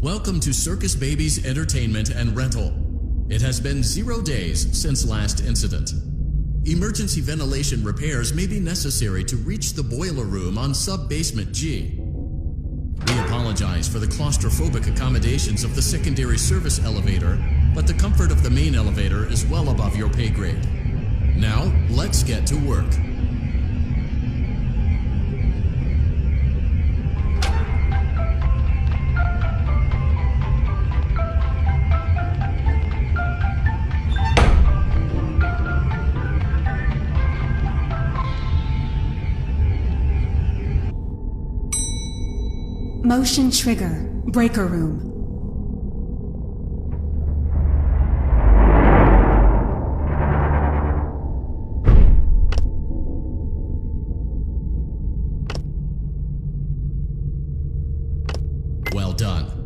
Welcome to Circus Baby's Entertainment and Rental. It has been 0 days since last incident. Emergency ventilation repairs may be necessary to reach the boiler room on sub-basement G. We apologize for the claustrophobic accommodations of the secondary service elevator, but the comfort of the main elevator is well above your pay grade. Now, let's get to work. Motion trigger. Breaker room. Well done.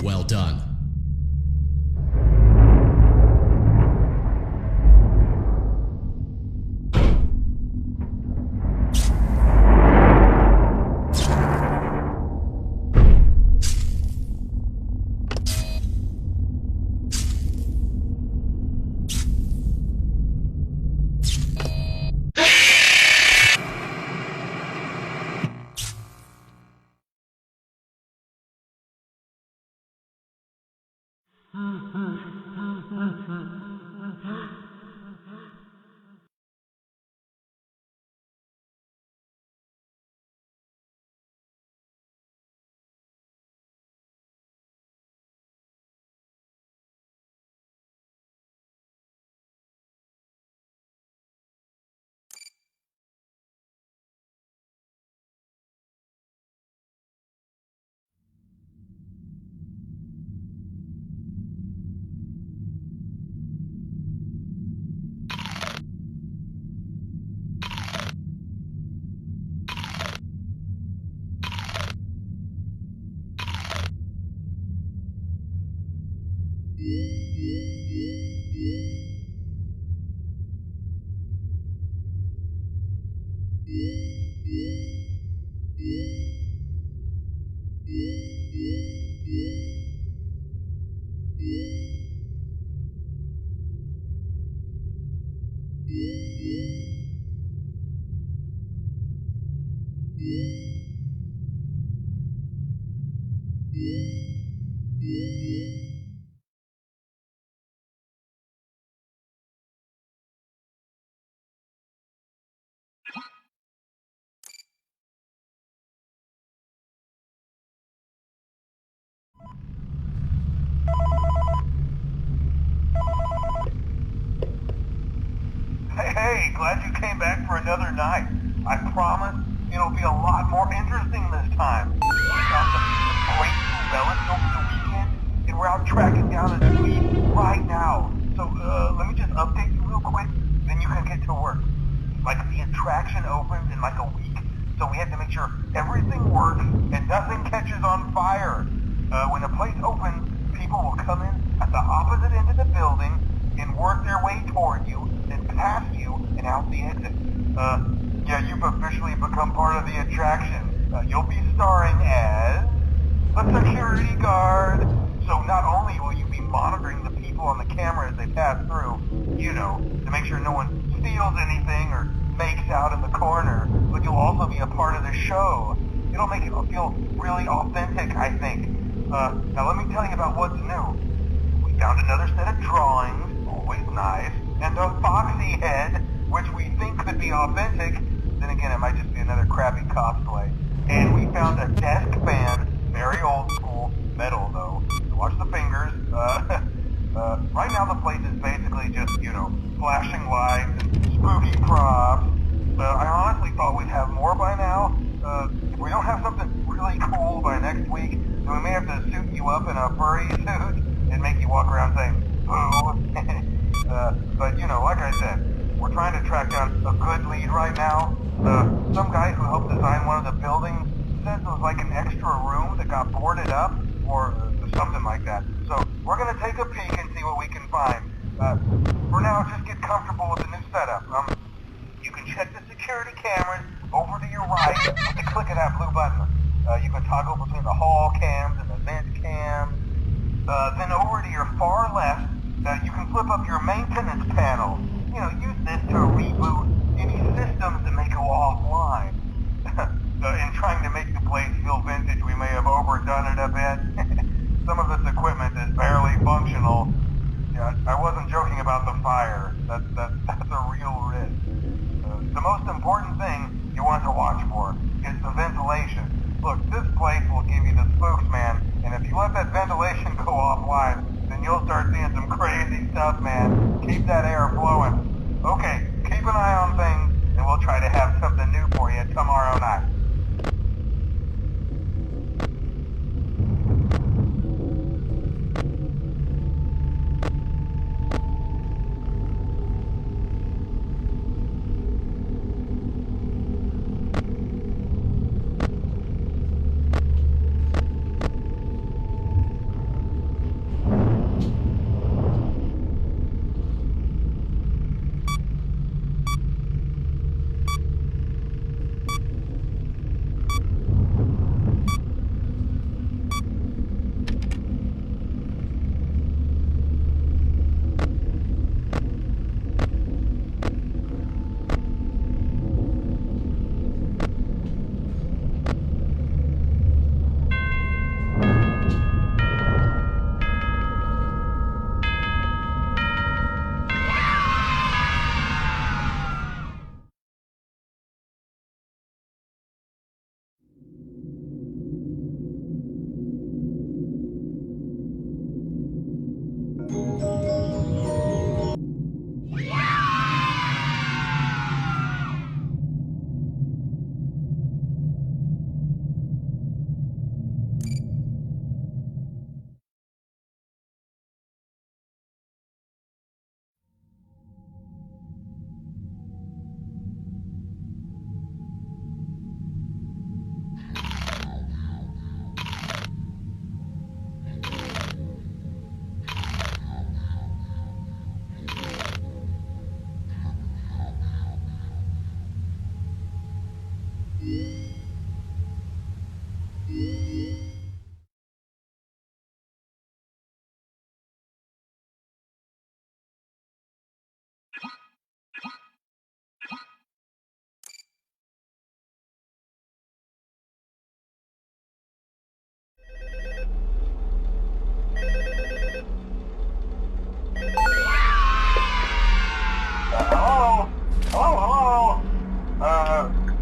Well done. Hey, glad you came back for another night. I promise it'll be a lot more interesting this time. We found some great new relics over the weekend, and we're out tracking down a lead right now. So, let me just update you real quick, then you can get to work. Like, the attraction opens in like a week, so we have to make sure everything works and nothing catches on fire. When the place opens, people will come in at the opposite end of the building and work their way toward you, then past you, and out the exit. Yeah, you've officially become part of the attraction. You'll be starring as a security guard. So not only will you be monitoring the people on the camera as they pass through, you know, to make sure no one steals anything or fakes out in the corner, but you'll also be a part of the show. It'll make it feel really authentic, I think. Now let me tell you about what's new. We found another set of drawings, always nice, and a foxy head, which we think could be authentic. Then again, it might just be another crappy cosplay. And we found a desk fan, very old school, metal though. So watch the fingers. Right now the place is basically just, you flashing lights and spooky props. I honestly thought we'd have more by now. If we don't have something really cool by next week, then we may have to suit you up in a furry suit and make you walk around saying, boo. But, you know, like I said, we're trying to track down a good lead right now. Some guy who helped design one of the buildings says it was like an extra room that got boarded up, or something like that. So we're going to take a peek and see what we can find. For now, just get comfortable with the new setup. You can check the security cameras over to your right with the click of that blue button. You can toggle between the hall cams and the vent cams. Then over to your far left, you can flip up your maintenance panel. You know, use this to reboot any systems that may go offline. In trying to make the place feel vintage, we may have overdone it a bit. Some of this equipment is barely functional. Yeah, I wasn't joking about the fire. That's a real risk. The most important thing you want to watch for is the ventilation. Look, this place will give you the spooks, man. And if you let that ventilation go offline, then you'll start seeing some crazy stuff, man. Keep that air flowing. Okay, keep an eye on things, and we'll try to have something new for you tomorrow night.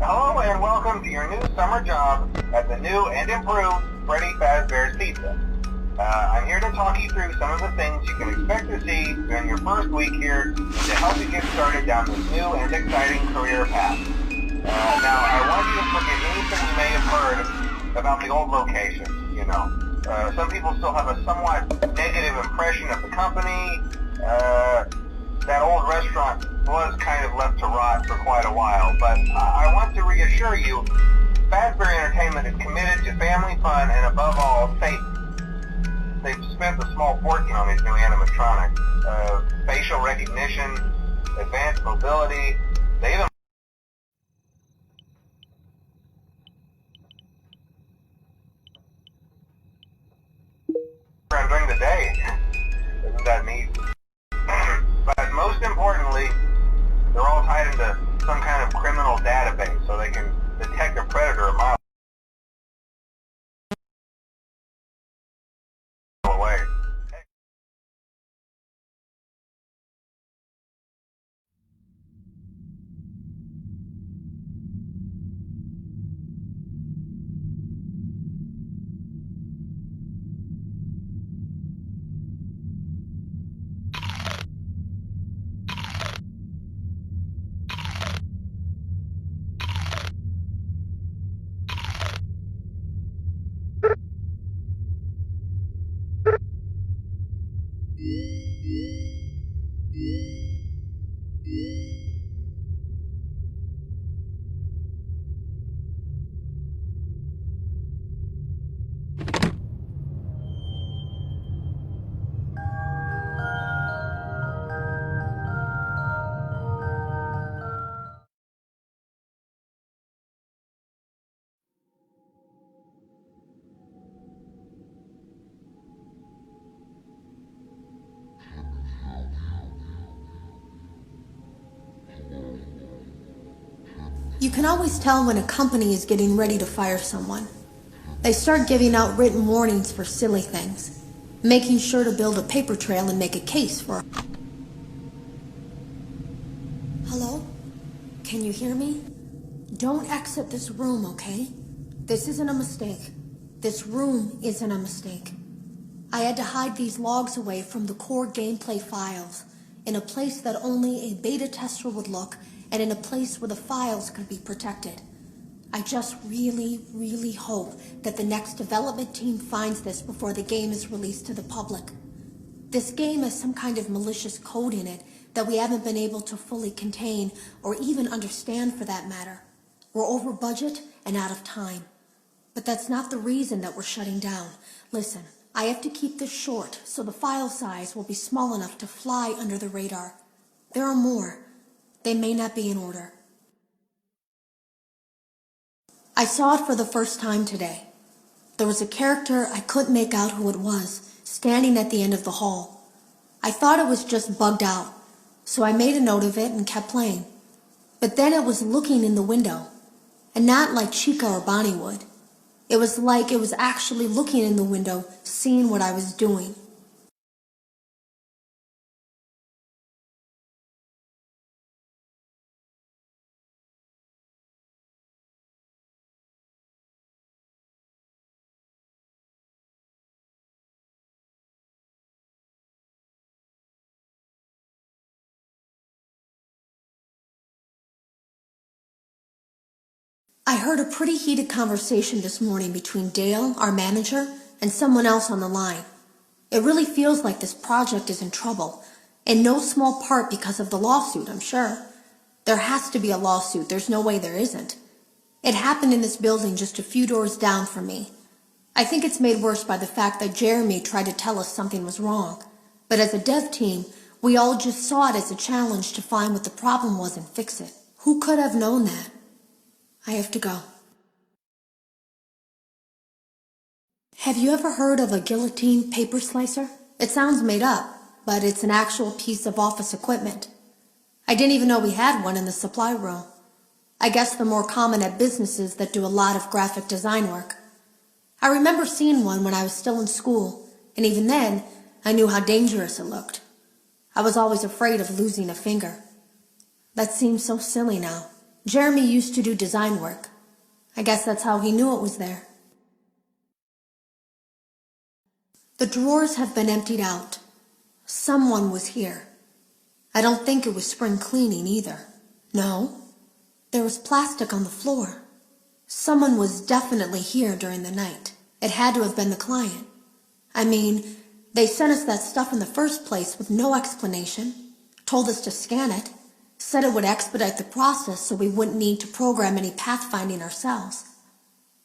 Hello and welcome to your new summer job at the new and improved Freddy Fazbear's Pizza. I'm here to talk you through some of the things you can expect to see during your first week here to help you get started down this new and exciting career path. Now, I want you to forget anything you may have heard about the old location, you know. Some people still have a somewhat negative impression of the company. That old restaurant was kind of left to rot for quite a while, but I want to reassure you, Fazbear Entertainment is committed to family fun and above all, safety. They've spent a small fortune on these new animatronics. Facial recognition, advanced mobility, they even during the day. Isn't that neat? But most importantly, they're all tied into some kind of criminal database so they can detect a predator a mile away. can always tell when a company is getting ready to fire someone. They start giving out written warnings for silly things, making sure to build a paper trail and make a case for... Hello? Can you hear me? Don't exit this room, okay? This isn't a mistake. This room isn't a mistake. I had to hide these logs away from the core gameplay files, in a place that only a beta tester would look, and in a place where the files could be protected. I just really hope that the next development team finds this before the game is released to the public. This game has some kind of malicious code in it that we haven't been able to fully contain or even understand for that matter. We're over budget and out of time. But that's not the reason that we're shutting down. Listen, I have to keep this short so the file size will be small enough to fly under the radar. There are more. They may not be in order. I saw it for the first time today. There was a character I couldn't make out who it was, standing at the end of the hall. I thought it was just bugged out, so I made a note of it and kept playing. But then it was looking in the window, and not like Chica or Bonnie would. It was like it was actually looking in the window, seeing what I was doing. I heard a pretty heated conversation this morning between Dale, our manager, and someone else on the line. It really feels like this project is in trouble, in no small part because of the lawsuit, I'm sure. There has to be a lawsuit, there's no way there isn't. It happened in this building just a few doors down from me. I think it's made worse by the fact that Jeremy tried to tell us something was wrong. But as a dev team, we all just saw it as a challenge to find what the problem was and fix it. Who could have known that? I have to go. Have you ever heard of a guillotine paper slicer? It sounds made up, but it's an actual piece of office equipment. I didn't even know we had one in the supply room. I guess they're more common at businesses that do a lot of graphic design work. I remember seeing one when I was still in school, and even then, I knew how dangerous it looked. I was always afraid of losing a finger. That seems so silly now. Jeremy used to do design work. I guess that's how he knew it was there. The drawers have been emptied out. Someone was here. I don't think it was spring cleaning either. No, there was plastic on the floor. Someone was definitely here during the night. It had to have been the client. I mean, they sent us that stuff in the first place with no explanation, told us to scan it, said it would expedite the process so we wouldn't need to program any pathfinding ourselves.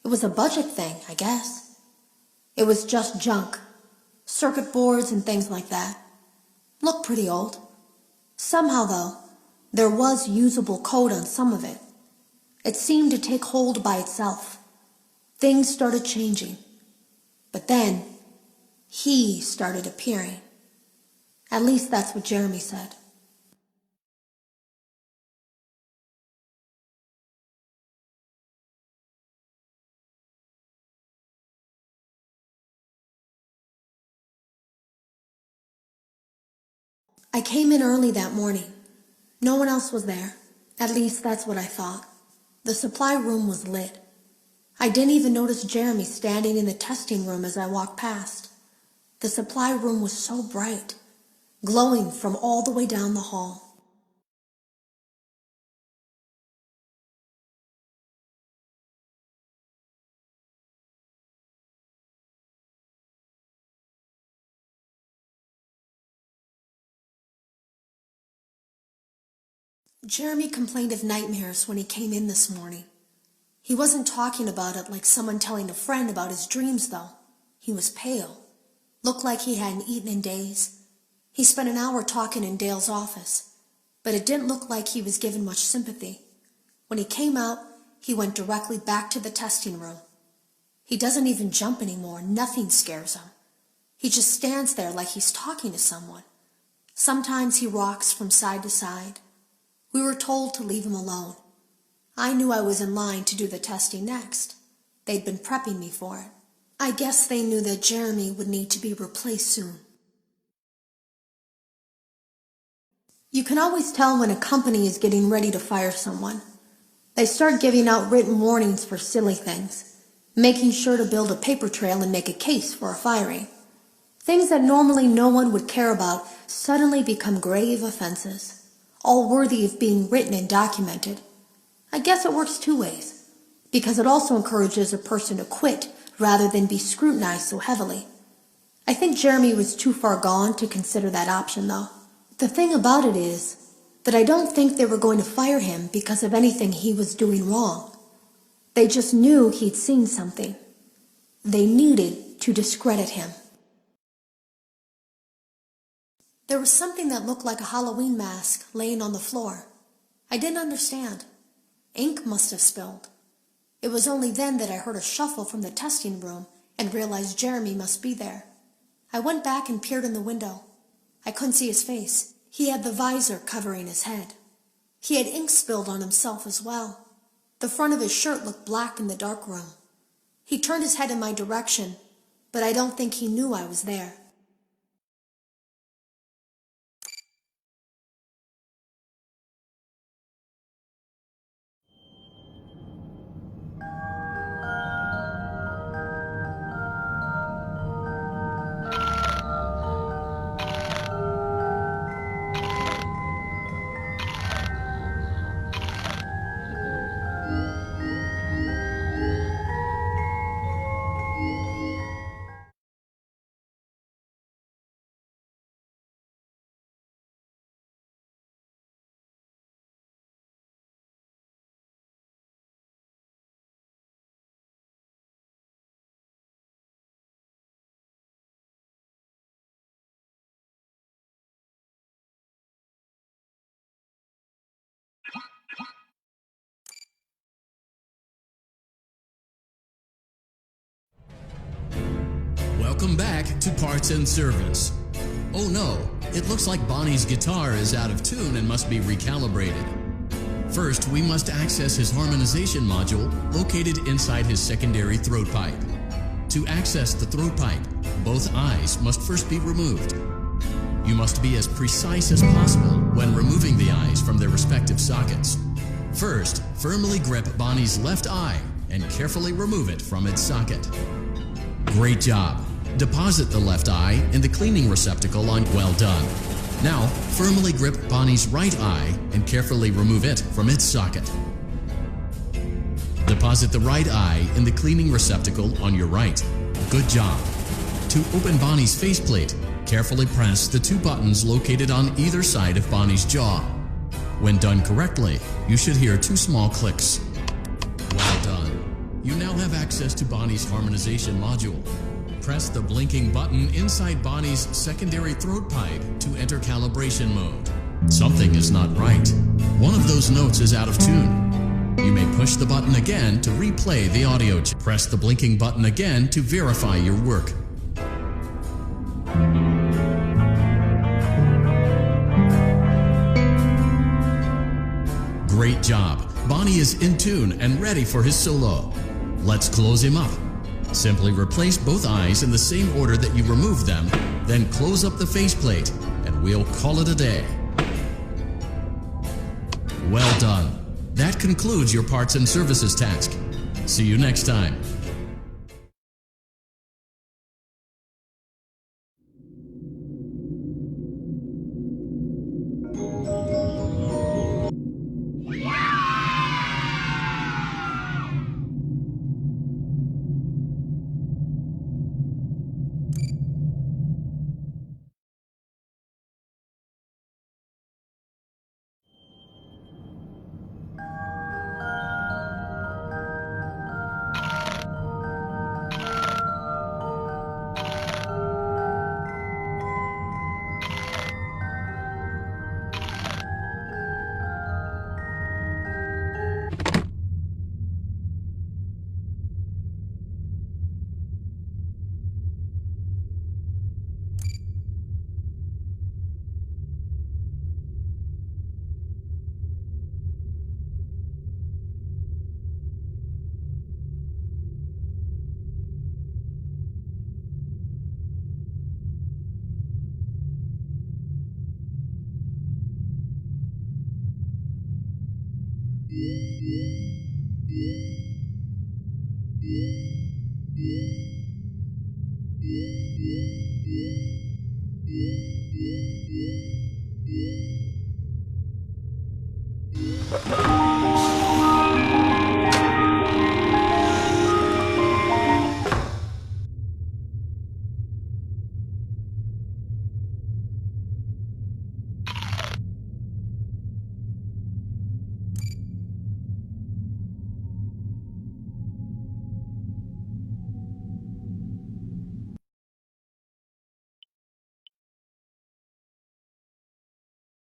It was a budget thing, I guess. It was just junk. Circuit boards and things like that. Looked pretty old. Somehow, though, there was usable code on some of it. It seemed to take hold by itself. Things started changing. But then, he started appearing. At least that's what Jeremy said. I came in early that morning. No one else was there. At least that's what I thought. The supply room was lit. I didn't even notice Jeremy standing in the testing room as I walked past. The supply room was so bright, glowing from all the way down the hall. Jeremy complained of nightmares when he came in this morning. He wasn't talking about it like someone telling a friend about his dreams, though. He was pale. Looked like he hadn't eaten in days. He spent an hour talking in Dale's office, but it didn't look like he was given much sympathy. When he came out, he went directly back to the testing room. He doesn't even jump anymore. Nothing scares him. He just stands there like he's talking to someone. Sometimes he rocks from side to side. We were told to leave him alone. I knew I was in line to do the testing next. They'd been prepping me for it. I guess they knew that Jeremy would need to be replaced soon. You can always tell when a company is getting ready to fire someone. They start giving out written warnings for silly things, making sure to build a paper trail and make a case for a firing. Things that normally no one would care about suddenly become grave offenses, all worthy of being written and documented. I guess it works two ways, because it also encourages a person to quit rather than be scrutinized so heavily. I think Jeremy was too far gone to consider that option, though. The thing about it is that I don't think they were going to fire him because of anything he was doing wrong. They just knew he'd seen something. They needed to discredit him. There was something that looked like a Halloween mask laying on the floor. I didn't understand. Ink must have spilled. It was only then that I heard a shuffle from the testing room and realized Jeremy must be there. I went back and peered in the window. I couldn't see his face. He had the visor covering his head. He had ink spilled on himself as well. The front of his shirt looked black in the dark room. He turned his head in my direction, but I don't think he knew I was there. Welcome back to Parts and Service. Oh no, it looks like Bonnie's guitar is out of tune and must be recalibrated. First, we must access his harmonization module located inside his secondary throat pipe. To access the throat pipe, both eyes must first be removed. You must be as precise as possible when removing the eyes from their respective sockets. First, firmly grip Bonnie's left eye and carefully remove it from its socket. Great job. Deposit the left eye in the cleaning receptacle on well done. Now, firmly grip Bonnie's right eye and carefully remove it from its socket. Deposit the right eye in the cleaning receptacle on your right. Good job. To open Bonnie's faceplate, carefully press the two buttons located on either side of Bonnie's jaw. When done correctly, you should hear two small clicks. Well done. You now have access to Bonnie's harmonization module. Press the blinking button inside Bonnie's secondary throat pipe to enter calibration mode. Something is not right. One of those notes is out of tune. You may push the button again to replay the audio. Press the blinking button again to verify your work. Great job. Bonnie is in tune and ready for his solo. Let's close him up. Simply replace both eyes in the same order that you removed them, then close up the faceplate, and we'll call it a day. Well done. That concludes your parts and services task. See you next time. you